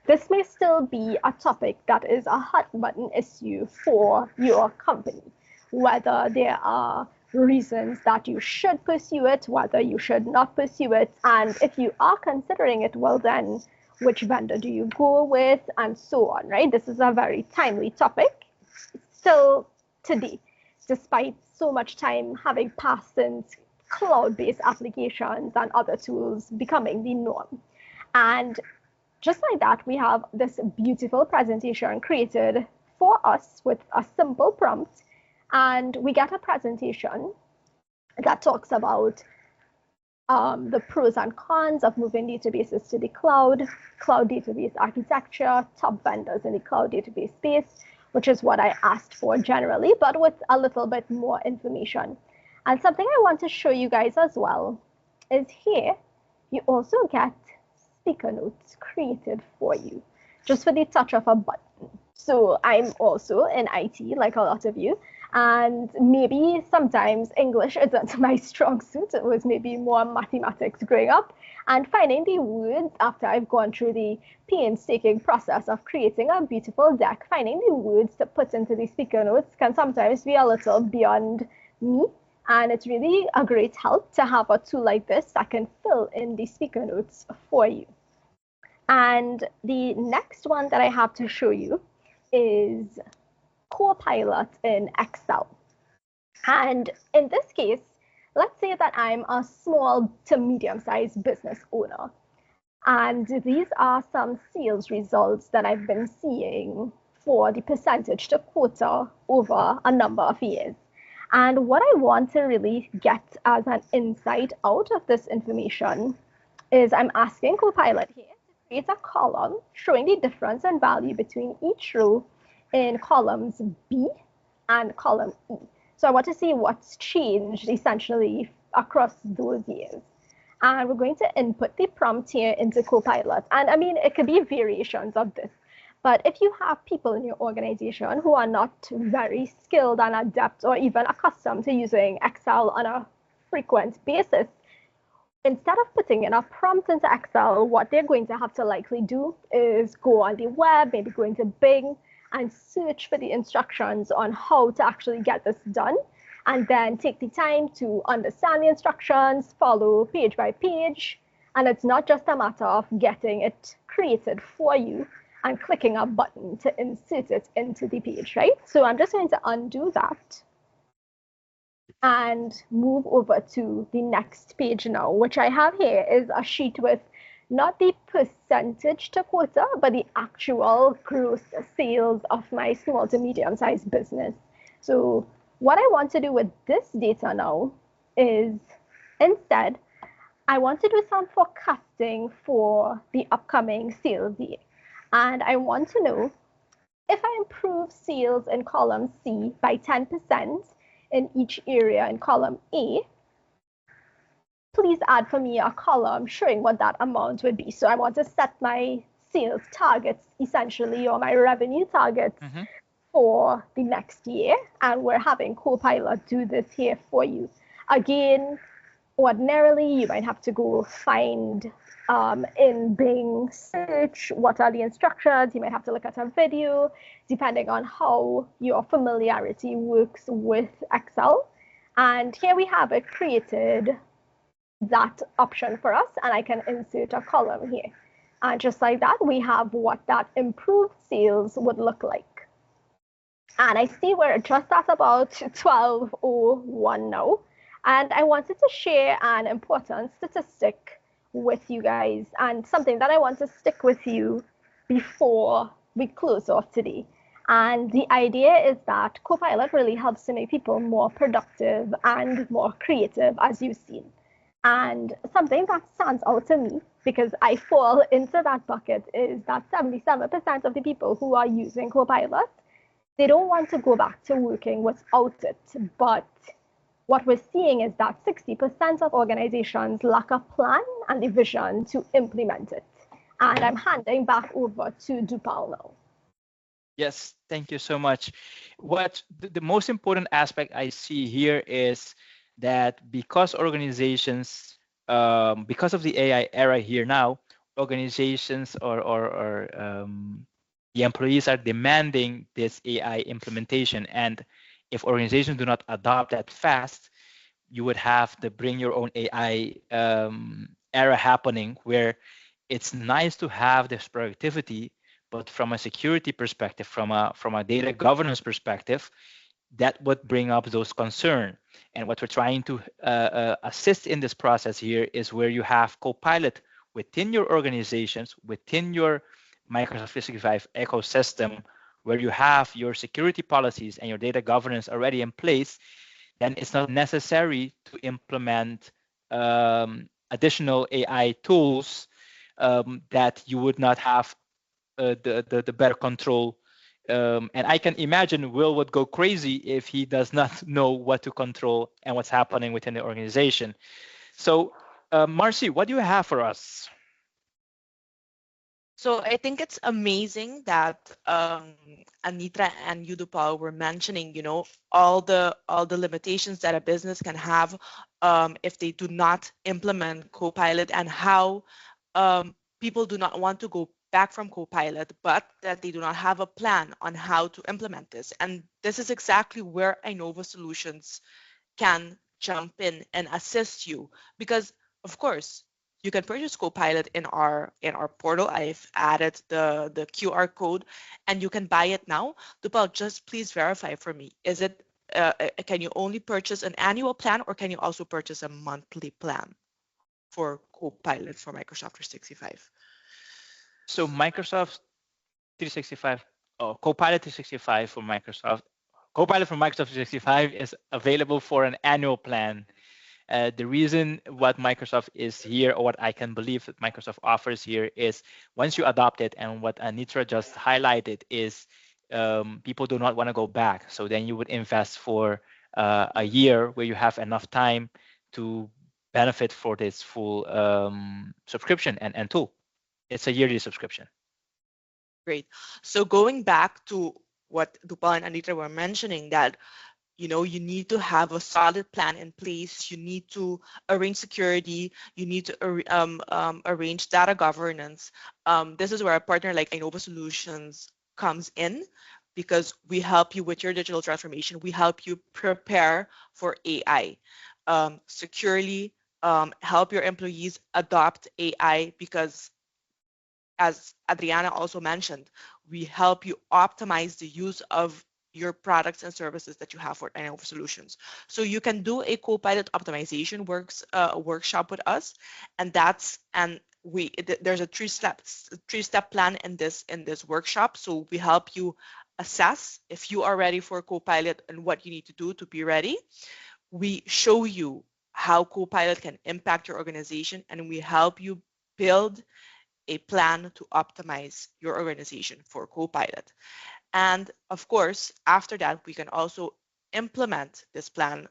Speaker 3: this may still be a topic that is a hot button issue for your company, whether there are reasons that you should pursue it, whether you should not pursue it, and if you are considering it, well then, which vendor do you go with, and so on, right? This is a very timely topic still today, despite so much time having passed since cloud-based applications and other tools becoming the norm. And just like that, we have this beautiful presentation created for us with a simple prompt. And we get a presentation that talks about the pros and cons of moving databases to the cloud, cloud database architecture, top vendors in the cloud database space, which is what I asked for generally, but with a little bit more information. And something I want to show you guys as well is here, you also get speaker notes created for you, just for the touch of a button. So I'm also in IT, like a lot of you, And maybe sometimes English isn't my strong suit. It was maybe more mathematics growing up. And finding the words after I've gone through the painstaking process of creating a beautiful deck, finding the words to put into the speaker notes can sometimes be a little beyond me. And it's really a great help to have a tool like this that can fill in the speaker notes for you. And the next one that I have to show you is Copilot in Excel. And in this case, let's say that I'm a small to medium-sized business owner. And these are some sales results that I've been seeing for the percentage to quota over a number of years. And what I want to really get as an insight out of this information is I'm asking Copilot here to create a column showing the difference in value between each row in columns B and column E. So I want to see what's changed essentially across those years. And we're going to input the prompt here into Copilot. And I mean, it could be variations of this. But if you have people in your organization who are not very skilled and adept or even accustomed to using Excel on a frequent basis, instead of putting in a prompt into Excel, what they're going to have to likely do is go on the web, maybe go into Bing and search for the instructions on how to actually get this done, and then take the time to understand the instructions, follow page by page. And it's not just a matter of getting it created for you and clicking a button to insert it into the page, right? So I'm just going to undo that and move over to the next page now. Which I have here is a sheet with not the percentage to quota, but the actual gross sales of my small to medium-sized business. So what I want to do with this data now is instead, I want to do some forecasting for the upcoming sales year. And I want to know if I improve sales in column C by 10% in each area in column A, please add for me a column showing what that amount would be. So I want to set my sales targets essentially, or my revenue targets for the next year. And we're having Copilot do this here for you. Again, ordinarily, you might have to go find in Bing search what are the instructions. You might have to look at a video, depending on how your familiarity works with Excel. And here we have it created that option for us, and I can insert a column here. And just like that, we have what that improved sales would look like. And I see we're just at about 12:01 now. And I wanted to share an important statistic with you guys, and something that I want to stick with you before we close off today. And the idea is that Copilot really helps to make people more productive and more creative, as you've seen. And something that stands out to me, because I fall into that bucket, is that 77% of the people who are using Copilot, they don't want to go back to working without it. But what we're seeing is that 60% of organizations lack a plan and a vision to implement it. And I'm handing back over to Dupal now.
Speaker 2: Yes, thank you so much. What the most important aspect I see here is that because organizations, because of the AI era here now, organizations or the employees are demanding this AI implementation. And if organizations do not adopt that fast, you would have the bring your own AI era happening, where it's nice to have this productivity, but from a security perspective, from a data governance perspective, that would bring up those concerns. And what we're trying to assist in this process here is where you have Copilot within your organizations, within your Microsoft 365 ecosystem, where you have your security policies and your data governance already in place. Then it's not necessary to implement additional AI tools that you would not have the better control. And I can imagine Will would go crazy if he does not know what to control and what's happening within the organization. So, Marcy, what do you have for us?
Speaker 4: So I think it's amazing that Anitra and Udupal were mentioning, all the limitations that a business can have if they do not implement Copilot, and how people do not want to go back from Copilot, but that they do not have a plan on how to implement this. And this is exactly where Innova Solutions can jump in and assist you, because of course you can purchase Copilot in our portal. I've added the QR code, and you can buy it now. Dupal, just please verify for me, is it can you only purchase an annual plan, or can you also purchase a monthly plan for Copilot for Microsoft 365?
Speaker 2: So Microsoft 365, Copilot 365 for Microsoft, Copilot for Microsoft 365 is available for an annual plan. The reason what Microsoft is here, or what I can believe that Microsoft offers here, is once you adopt it, and what Anitra just highlighted is people do not want to go back. So then you would invest for a year where you have enough time to benefit for this full subscription and tool. It's a yearly subscription.
Speaker 4: Great. So going back to what Dupal and Anitra were mentioning, that you need to have a solid plan in place. You need to arrange security. You need to arrange data governance. This is where a partner like Innova Solutions comes in, because we help you with your digital transformation. We help you prepare for AI securely, help your employees adopt AI, because as Adriana also mentioned, we help you optimize the use of your products and services that you have for Innova Solutions. So you can do a Copilot optimization workshop with us, and there's a three-step plan in this workshop. So we help you assess if you are ready for Copilot and what you need to do to be ready. We show you how Copilot can impact your organization, and we help you build a plan to optimize your organization for Copilot. And of course, after that, we can also implement this plan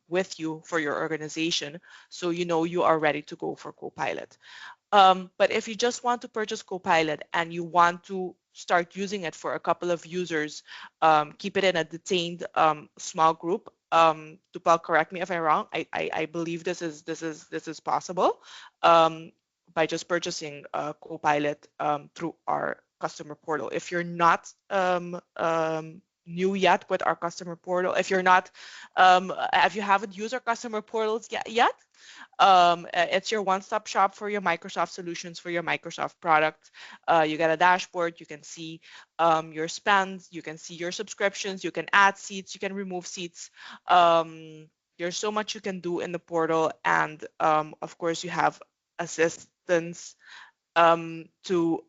Speaker 4: with you for your organization, so you are ready to go for Copilot. But if you just want to purchase Copilot and you want to start using it for a couple of users, keep it in a detained small group. Tupal, correct me if I'm wrong. I believe this is possible by just purchasing Copilot through our customer portal. If you're not new yet with our customer portal, if you haven't used our customer portals yet, it's your one-stop shop for your Microsoft solutions, for your Microsoft product. You get a dashboard. You can see your spend. You can see your subscriptions. You can add seats. You can remove seats. There's so much you can do in the portal, and of course, you have assistance to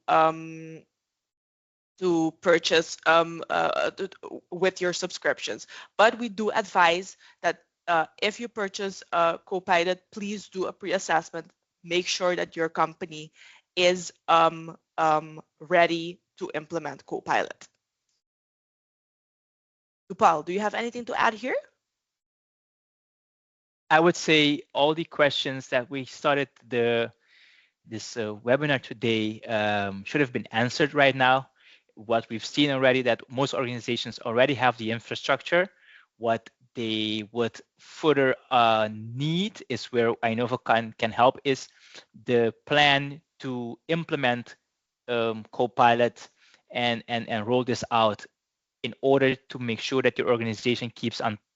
Speaker 4: purchase with your subscriptions. But we do advise that if you purchase Copilot, please do a pre-assessment. Make sure that your company is ready to implement Copilot. Upal, do you have anything to add here?
Speaker 2: I would say all the questions that we started this webinar today should have been answered right now. What we've seen already, that most organizations already have the infrastructure. What they would further need is where Innova can help, is the plan to implement Copilot and roll this out in order to make sure that your organization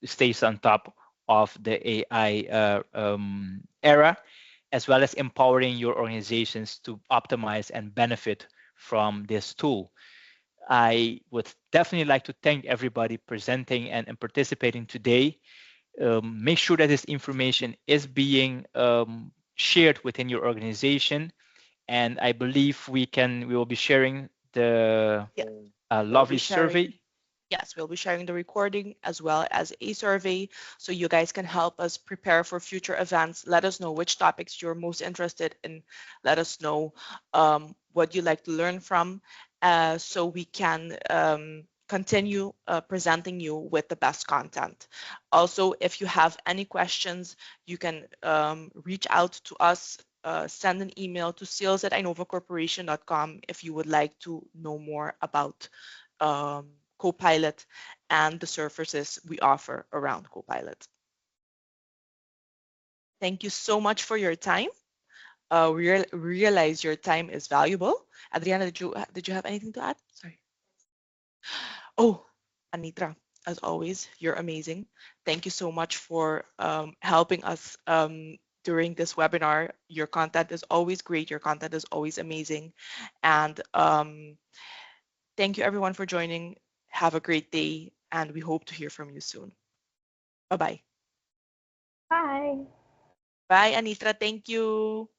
Speaker 2: stays on top of the AI era, as well as empowering your organizations to optimize and benefit from this tool. I would definitely like to thank everybody presenting and participating today. Make sure that this information is being shared within your organization, and I believe we will be sharing the lovely survey.
Speaker 4: Yes, we'll be sharing the recording as well as a survey, so you guys can help us prepare for future events. Let us know which topics you're most interested in. Let us know what you'd like to learn from, so we can continue presenting you with the best content. Also, if you have any questions, you can reach out to us send an email to sales@inovacorporation.com if you would like to know more about Copilot and the services we offer around Copilot. Thank you so much for your time. Realize your time is valuable. Adriana, did you have anything to add? Sorry. Oh, Anitra, as always, you're amazing. Thank you so much for helping us during this webinar. Your content is always great. Your content is always amazing. And thank you everyone for joining. Have a great day, and we hope to hear from you soon. Bye-bye.
Speaker 3: Bye.
Speaker 4: Bye, Anitra. Thank you.